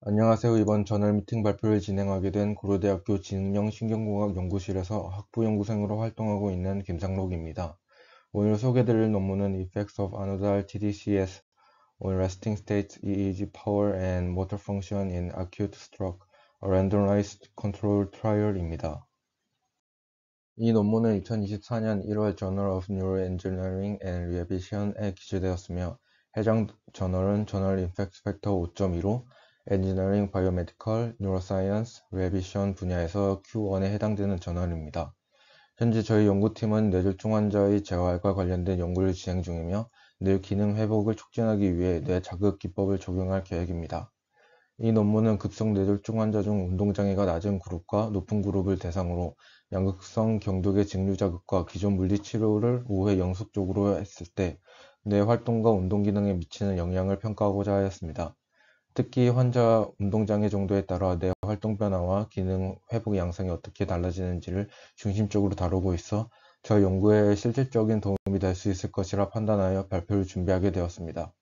안녕하세요. 이번 저널 미팅 발표를 진행하게 된 고려대학교 지능형 신경공학 연구실에서 학부 연구생으로 활동하고 있는 김상록입니다. 오늘 소개드릴 논문은 Effects of Anodal TDCS on Resting State EEG Power and Motor Function in Acute Stroke, a Randomized Control Trial입니다. 이 논문은 2024년 1월 Journal of Neuroengineering and Rehabilitation에 기재되었으며 해당 저널은 저널 임팩트 팩터 5.2로 엔지니어링, 바이오메디컬, 뉴로사이언스, rehabilitation 분야에서 Q1에 해당되는 저널입니다. 현재 저희 연구팀은 뇌졸중 환자의 재활과 관련된 연구를 진행 중이며 뇌 기능 회복을 촉진하기 위해 뇌 자극 기법을 적용할 계획입니다. 이 논문은 급성 뇌졸중 환자 중 운동장애가 낮은 그룹과 높은 그룹을 대상으로 양극성 경두계 직류 자극과 기존 물리치료를 5회 연속적으로 했을 때 뇌 활동과 운동 기능에 미치는 영향을 평가하고자 하였습니다. 특히 환자 운동장애 정도에 따라 뇌 활동 변화와 기능 회복 양상이 어떻게 달라지는지를 중심적으로 다루고 있어 저 연구에 실질적인 도움이 될 수 있을 것이라 판단하여 발표를 준비하게 되었습니다.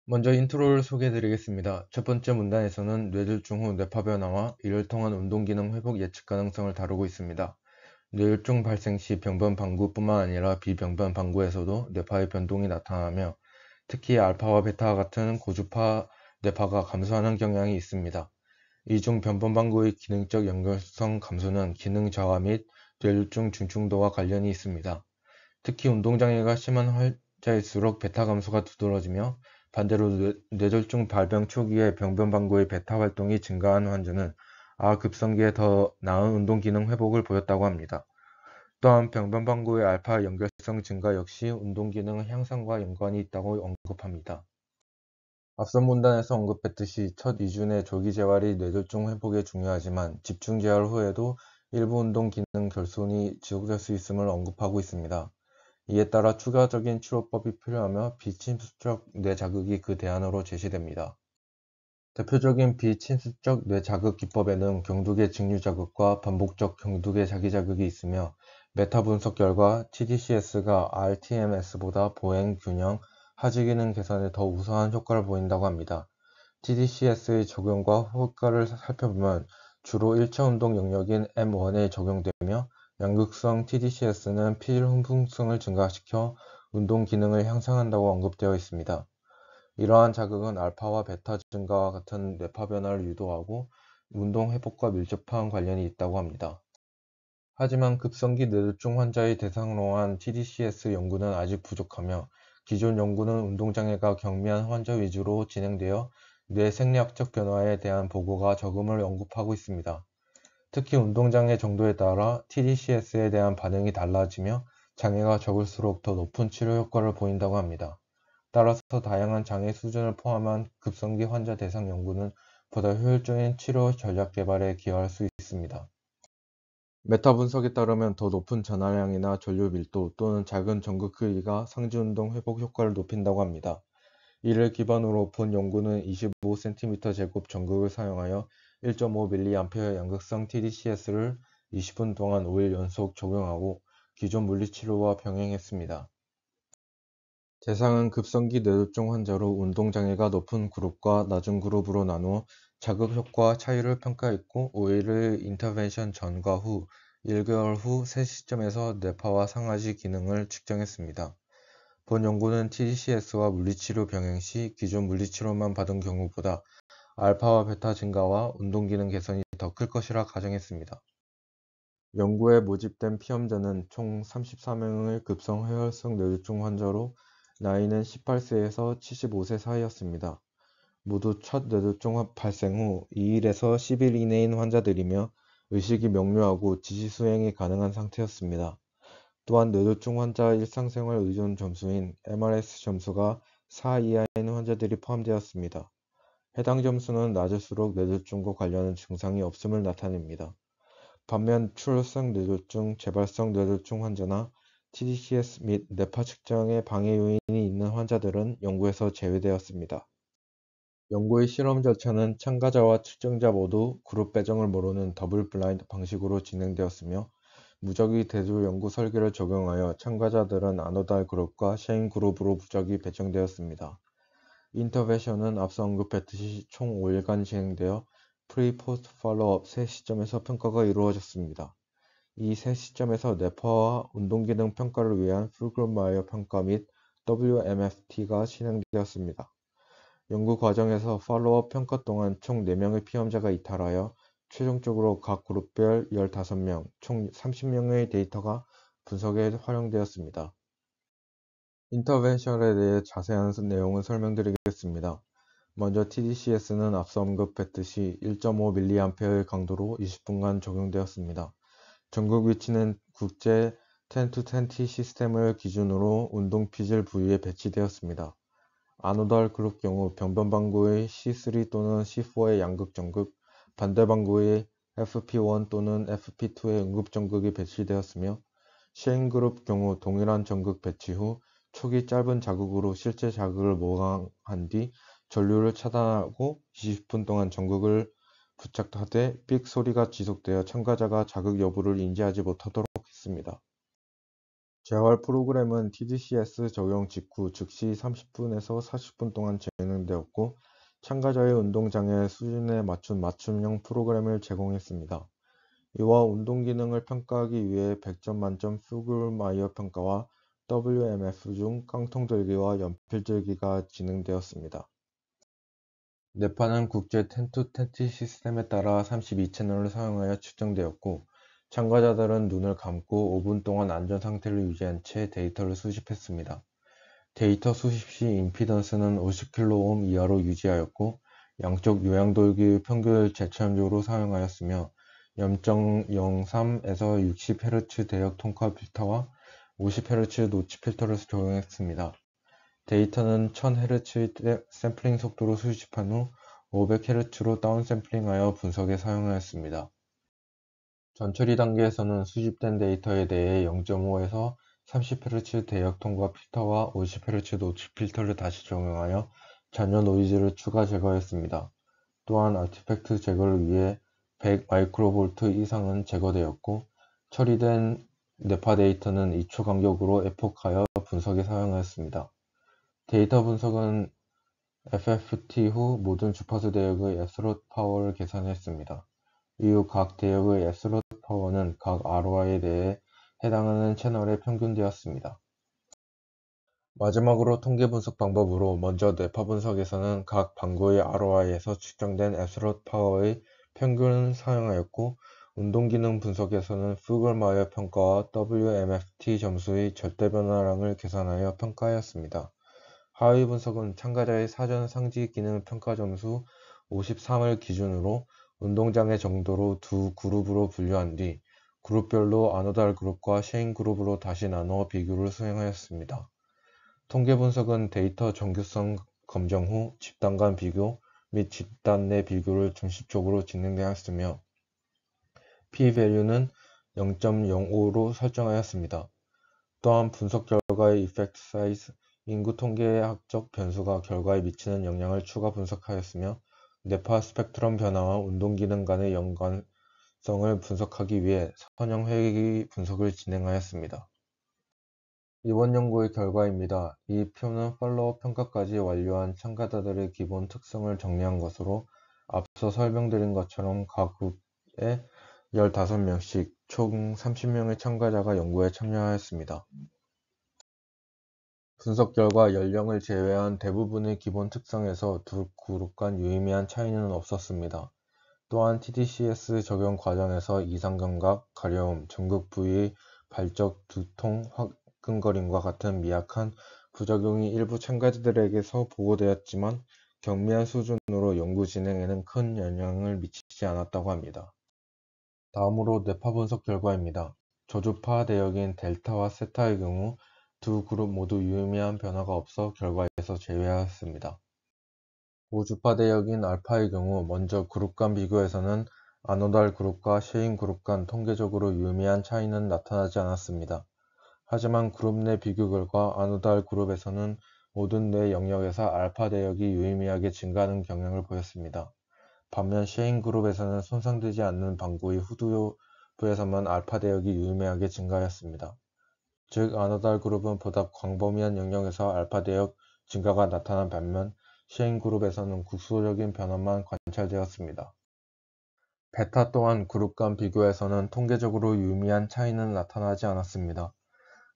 먼저 인트로를 소개해드리겠습니다. 첫 번째 문단에서는 뇌졸중 후 뇌파 변화와 이를 통한 운동기능 회복 예측 가능성을 다루고 있습니다. 뇌졸중 발생 시 병변 방구뿐만 아니라 비병변 방구에서도 뇌파의 변동이 나타나며 특히 알파와 베타 같은 고주파 뇌파가 감소하는 경향이 있습니다. 이 중 변변 방구의 기능적 연결성 감소는 기능 저하 및 뇌졸중 중증도와 관련이 있습니다. 특히 운동장애가 심한 환자일수록 베타 감소가 두드러지며 반대로 뇌졸중 발병 초기에 병변 방구의 베타 활동이 증가한 환자는 급성기에 더 나은 운동 기능 회복을 보였다고 합니다. 또한 병변 방구의 알파 연결성 증가 역시 운동 기능 향상과 연관이 있다고 언급합니다. 앞선 문단에서 언급했듯이 첫 2주 내 조기 재활이 뇌졸중 회복에 중요하지만 집중 재활 후에도 일부 운동 기능 결손이 지속될 수 있음을 언급하고 있습니다. 이에 따라 추가적인 치료법이 필요하며 비침습적 뇌자극이 그 대안으로 제시됩니다. 대표적인 비침습적 뇌자극 기법에는 경두계 직류자극과 반복적 경두계 자기자극이 있으며 메타 분석 결과 TDCS가 rTMS보다 보행, 균형, 하지 기능 개선에 더 우수한 효과를 보인다고 합니다. TDCS의 적용과 효과를 살펴보면 주로 1차 운동 영역인 M1에 적용되며 양극성 TDCS는 필흥funk성을 증가시켜 운동 기능을 향상한다고 언급되어 있습니다. 이러한 자극은 알파와 베타 증가와 같은 뇌파 변화를 유도하고 운동 회복과 밀접한 관련이 있다고 합니다. 하지만 급성기 뇌졸중 환자의 대상으로 한 TDCS 연구는 아직 부족하며 기존 연구는 운동장애가 경미한 환자 위주로 진행되어 뇌 생리학적 변화에 대한 보고가 적음을 언급하고 있습니다. 특히 운동장애 정도에 따라 TDCS에 대한 반응이 달라지며 장애가 적을수록 더 높은 치료 효과를 보인다고 합니다. 따라서 다양한 장애 수준을 포함한 급성기 환자 대상 연구는 보다 효율적인 치료 전략 개발에 기여할 수 있습니다. 메타 분석에 따르면 더 높은 전하량이나 전류 밀도 또는 작은 전극 크기가 상지 운동 회복 효과를 높인다고 합니다. 이를 기반으로 본 연구는 25cm 제곱 전극을 사용하여 1.5mA 양극성 TDCS를 20분 동안 5일 연속 적용하고 기존 물리치료와 병행했습니다. 대상은 급성기 뇌졸중 환자로 운동장애가 높은 그룹과 낮은 그룹으로 나누어 자극 효과 차이를 평가했고 5일의 인터벤션 전과 후 1개월 후 세 시점에서 뇌파와 상하지 기능을 측정했습니다. 본 연구는 TDCS와 물리치료 병행 시 기존 물리치료만 받은 경우보다 알파와 베타 증가와 운동 기능 개선이 더 클 것이라 가정했습니다. 연구에 모집된 피험자는 총 34명의 급성 회혈성 뇌졸중 환자로 나이는 18세에서 75세 사이였습니다. 모두 첫 뇌졸중 발생 후 2일에서 10일 이내인 환자들이며 의식이 명료하고 지시 수행이 가능한 상태였습니다. 또한 뇌졸중 환자 일상생활 의존 점수인 MRS 점수가 4 이하인 환자들이 포함되었습니다. 해당 점수는 낮을수록 뇌졸중과 관련한 증상이 없음을 나타냅니다. 반면 출혈성 뇌졸중, 재발성 뇌졸중 환자나 TDCS 및 뇌파 측정에 방해 요인이 있는 환자들은 연구에서 제외되었습니다. 연구의 실험 절차는 참가자와 측정자 모두 그룹 배정을 모르는 더블 블라인드 방식으로 진행되었으며 무작위 대조 연구 설계를 적용하여 참가자들은 아노달 그룹과 셰인 그룹으로 무작위 배정되었습니다. 인터벤션은 앞서 언급했듯이 총 5일간 진행되어 프리, 포스트, 팔로우업 세 시점에서 평가가 이루어졌습니다. 이 세 시점에서 뇌파와 운동기능 평가를 위한 풀그룹마이어 평가 및 WMFT가 진행되었습니다. 연구 과정에서 팔로우업 평가 동안 총 4명의 피험자가 이탈하여 최종적으로 각 그룹별 15명, 총 30명의 데이터가 분석에 활용되었습니다. 인터벤션에 대해 자세한 내용을 설명드리겠습니다. 먼저 TDCS는 앞서 언급했듯이 1.5mA의 강도로 20분간 적용되었습니다. 전국 위치는 국제 10-20 시스템을 기준으로 운동 피질 부위에 배치되었습니다. 아노달 그룹 경우 병변 방구의 C3 또는 C4의 양극 전극, 반대 방구의 FP1 또는 FP2의 응급 전극이 배치되었으며 셰인 그룹 경우 동일한 전극 배치 후 초기 짧은 자극으로 실제 자극을 모방한 뒤 전류를 차단하고 20분 동안 전극을 부착하되 삑 소리가 지속되어 참가자가 자극 여부를 인지하지 못하도록 했습니다. 재활 프로그램은 TDCS 적용 직후 즉시 30분에서 40분 동안 진행되었고 참가자의 운동장애 수준에 맞춘 맞춤형 프로그램을 제공했습니다. 이와 운동 기능을 평가하기 위해 100점 만점 풀그룹마이어 평가와 WMF 중 깡통 들기와 연필 들기가 진행되었습니다. 뇌파는 국제 10-20 시스템에 따라 32채널을 사용하여 측정되었고 참가자들은 눈을 감고 5분 동안 안전 상태를 유지한 채 데이터를 수집했습니다. 데이터 수집 시 임피던스는 50kΩ 이하로 유지하였고 양쪽 요양돌기의 평균을 재촬용적으로 사용하였으며 0.03에서 60Hz 대역 통과 필터와 50Hz 노치 필터를 적용했습니다. 데이터는 1000Hz의 샘플링 속도로 수집한 후 500Hz로 다운샘플링하여 분석에 사용하였습니다. 전처리 단계에서는 수집된 데이터에 대해 0.5에서 30Hz 대역 통과 필터와 50Hz 노치 필터를 다시 적용하여 잔여 노이즈를 추가 제거했습니다. 또한 아티팩트 제거를 위해 100 마이크로볼트 이상은 제거되었고 처리된 뇌파 데이터는 2초 간격으로 에폭하여 분석에 사용하였습니다. 데이터 분석은 FFT 후 모든 주파수 대역의 앱솔루트 파워를 계산했습니다. 이후 각 대역의 앱솔루트 파워는 각 ROI에 대해 해당하는 채널에 평균되었습니다. 마지막으로 통계 분석 방법으로 먼저 뇌파 분석에서는 각 방구의 ROI에서 측정된 앱솔루트 파워의 평균을 사용하였고 운동기능 분석에서는 풀그룹마이어 평가와 WMFT 점수의 절대 변화량을 계산하여 평가하였습니다. 하위 분석은 참가자의 사전 상지 기능 평가 점수 53을 기준으로 운동장애 정도로 두 그룹으로 분류한 뒤 그룹별로 아노달 그룹과 셰인 그룹으로 다시 나누어 비교를 수행하였습니다. 통계 분석은 데이터 정교성 검정 후 집단 간 비교 및 집단 내 비교를 중심적으로 진행하였으며 p-value는 0.05로 설정하였습니다. 또한 분석 결과의 이펙트 사이즈, 인구 통계학적 변수가 결과에 미치는 영향을 추가 분석하였으며 뇌파 스펙트럼 변화와 운동 기능 간의 연관성을 분석하기 위해 선형 회귀 분석을 진행하였습니다. 이번 연구의 결과입니다. 이 표는 팔로우 평가까지 완료한 참가자들의 기본 특성을 정리한 것으로 앞서 설명드린 것처럼 각 그룹에 15명씩 총 30명의 참가자가 연구에 참여하였습니다. 분석 결과 연령을 제외한 대부분의 기본 특성에서 두 그룹 간 유의미한 차이는 없었습니다. 또한 TDCS 적용 과정에서 이상감각, 가려움, 전극 부위, 발적, 두통, 화끈거림과 같은 미약한 부작용이 일부 참가자들에게서 보고되었지만 경미한 수준으로 연구 진행에는 큰 영향을 미치지 않았다고 합니다. 다음으로 뇌파 분석 결과입니다. 저주파 대역인 델타와 세타의 경우 두 그룹 모두 유의미한 변화가 없어 결과에서 제외하였습니다. 고주파 대역인 알파의 경우 먼저 그룹 간 비교에서는 아노달 그룹과 셰인 그룹 간 통계적으로 유의미한 차이는 나타나지 않았습니다. 하지만 그룹 내 비교 결과 아노달 그룹에서는 모든 뇌 영역에서 알파 대역이 유의미하게 증가하는 경향을 보였습니다. 반면 셰인 그룹에서는 손상되지 않는 방구의 후두부에서만 알파 대역이 유의미하게 증가하였습니다. 즉 아노달 그룹은 보다 광범위한 영역에서 알파 대역 증가가 나타난 반면 쉐인 그룹에서는 국소적인 변화만 관찰되었습니다. 베타 또한 그룹 간 비교에서는 통계적으로 유의미한 차이는 나타나지 않았습니다.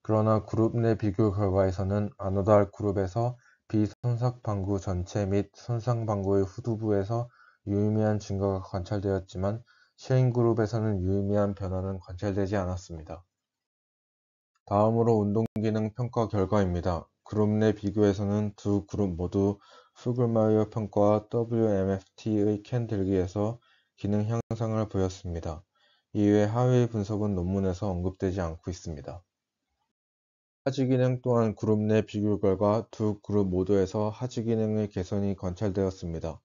그러나 그룹 내 비교 결과에서는 아노달 그룹에서 비손상 방구 전체 및 손상 방구의 후두부에서 유의미한 증가가 관찰되었지만 쉐인 그룹에서는 유의미한 변화는 관찰되지 않았습니다. 다음으로 운동기능 평가 결과입니다. 그룹 내 비교에서는 두 그룹 모두 후글마이어 평가와 WMFT의 캔 들기에서 기능 향상을 보였습니다. 이외 하위 분석은 논문에서 언급되지 않고 있습니다. 하지 기능 또한 그룹 내 비교 결과 두 그룹 모두에서 하지 기능의 개선이 관찰되었습니다.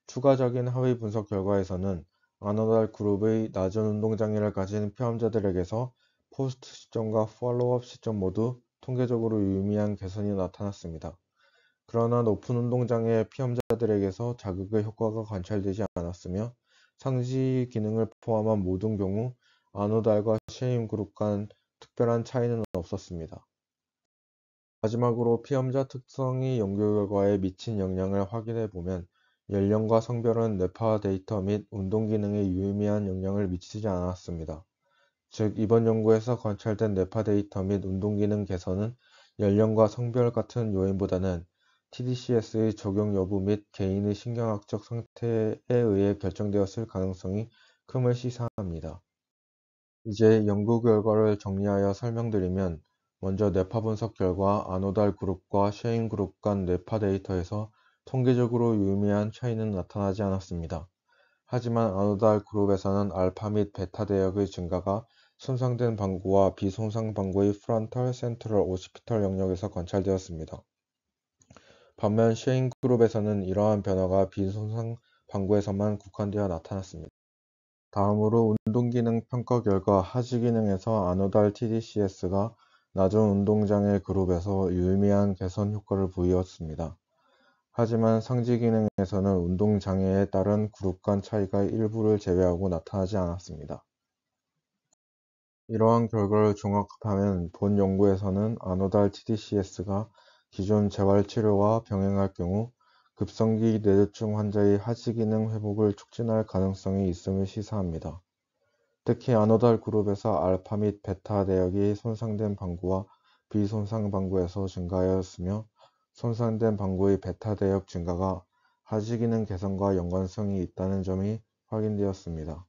추가적인 하위 분석 결과에서는 아노달 그룹의 낮은 운동장애를 가진 피험자들에게서 포스트 시점과 팔로우업 시점 모두 통계적으로 유의미한 개선이 나타났습니다. 그러나 높은 운동장애 피험자들에게서 자극의 효과가 관찰되지 않았으며 상시 기능을 포함한 모든 경우 아노달과 쉐임 그룹 간 특별한 차이는 없었습니다. 마지막으로 피험자 특성이 연구 결과에 미친 영향을 확인해 보면 연령과 성별은 뇌파 데이터 및 운동 기능에 유의미한 영향을 미치지 않았습니다. 즉, 이번 연구에서 관찰된 뇌파 데이터 및 운동 기능 개선은 연령과 성별 같은 요인보다는 TDCS의 적용 여부 및 개인의 신경학적 상태에 의해 결정되었을 가능성이 큼을 시사합니다. 이제 연구 결과를 정리하여 설명드리면 먼저 뇌파 분석 결과 아노달 그룹과 쉐인 그룹 간 뇌파 데이터에서 통계적으로 유의미한 차이는 나타나지 않았습니다. 하지만 아노달 그룹에서는 알파 및 베타 대역의 증가가 손상된 방구와 비손상 방구의 프론탈 센트럴 오시피털 영역에서 관찰되었습니다. 반면 쉐인 그룹에서는 이러한 변화가 비손상 방구에서만 국한되어 나타났습니다. 다음으로 운동기능 평가 결과 하지 기능에서 아노달 TDCS가 낮은 운동장애 그룹에서 유의미한 개선 효과를 보였습니다. 하지만 상지 기능에서는 운동장애에 따른 그룹 간 차이가 일부를 제외하고 나타나지 않았습니다. 이러한 결과를 종합하면 본 연구에서는 아노달 TDCS가 기존 재활치료와 병행할 경우 급성기 뇌졸중 환자의 하지 기능 회복을 촉진할 가능성이 있음을 시사합니다. 특히 아노달 그룹에서 알파 및 베타 대역이 손상된 방구와 비손상 방구에서 증가하였으며 손상된 방구의 베타 대역 증가가 하지 기능 개선과 연관성이 있다는 점이 확인되었습니다.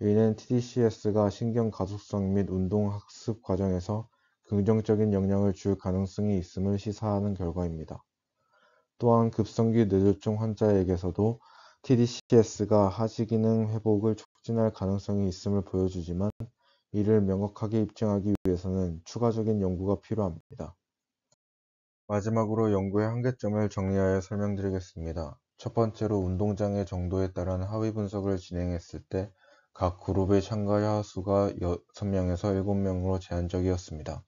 이는 TDCS가 신경 가속성 및 운동 학습 과정에서 긍정적인 영향을 줄 가능성이 있음을 시사하는 결과입니다. 또한 급성기 뇌졸중 환자에게서도 TDCS가 하지 기능 회복을 촉진할 가능성이 있음을 보여주지만 이를 명확하게 입증하기 위해서는 추가적인 연구가 필요합니다. 마지막으로 연구의 한계점을 정리하여 설명드리겠습니다. 첫 번째로 운동장애 정도에 따른 하위 분석을 진행했을 때 각 그룹의 참가자 수가 6명에서 7명으로 제한적이었습니다.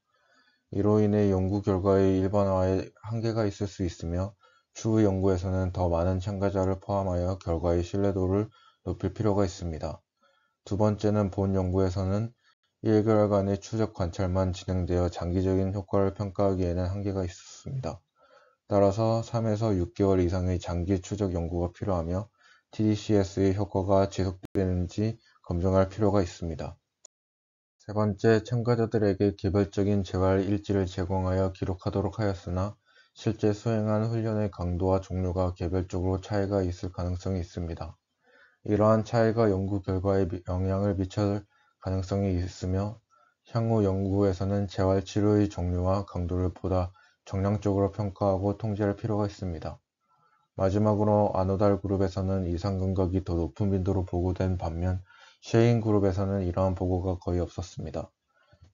이로 인해 연구 결과의 일반화에 한계가 있을 수 있으며 추후 연구에서는 더 많은 참가자를 포함하여 결과의 신뢰도를 높일 필요가 있습니다. 두 번째는 본 연구에서는 1개월간의 추적 관찰만 진행되어 장기적인 효과를 평가하기에는 한계가 있었습니다. 따라서 3에서 6개월 이상의 장기 추적 연구가 필요하며 TDCS의 효과가 지속되는지 검증할 필요가 있습니다. 세 번째, 참가자들에게 개별적인 재활 일지를 제공하여 기록하도록 하였으나 실제 수행한 훈련의 강도와 종류가 개별적으로 차이가 있을 가능성이 있습니다. 이러한 차이가 연구 결과에 영향을 미칠 가능성이 있으며 향후 연구에서는 재활치료의 종류와 강도를 보다 정량적으로 평가하고 통제할 필요가 있습니다. 마지막으로 아노달 그룹에서는 이상 감각이 더 높은 빈도로 보고된 반면 쉐인 그룹에서는 이러한 보고가 거의 없었습니다.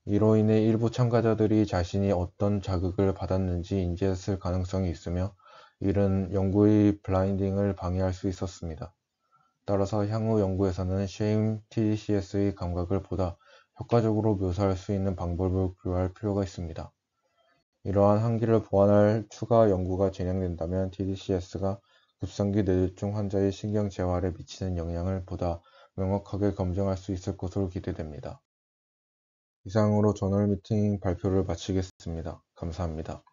이로 인해 일부 참가자들이 자신이 어떤 자극을 받았는지 인지했을 가능성이 있으며 이는 연구의 블라인딩을 방해할 수 있었습니다. 따라서 향후 연구에서는 쉐임 TDCS의 감각을 보다 효과적으로 묘사할 수 있는 방법을 구할 필요가 있습니다. 이러한 한계를 보완할 추가 연구가 진행된다면 TDCS가 급성기 뇌졸중 환자의 신경 재활에 미치는 영향을 보다 명확하게 검증할 수 있을 것으로 기대됩니다. 이상으로 저널 미팅 발표를 마치겠습니다. 감사합니다.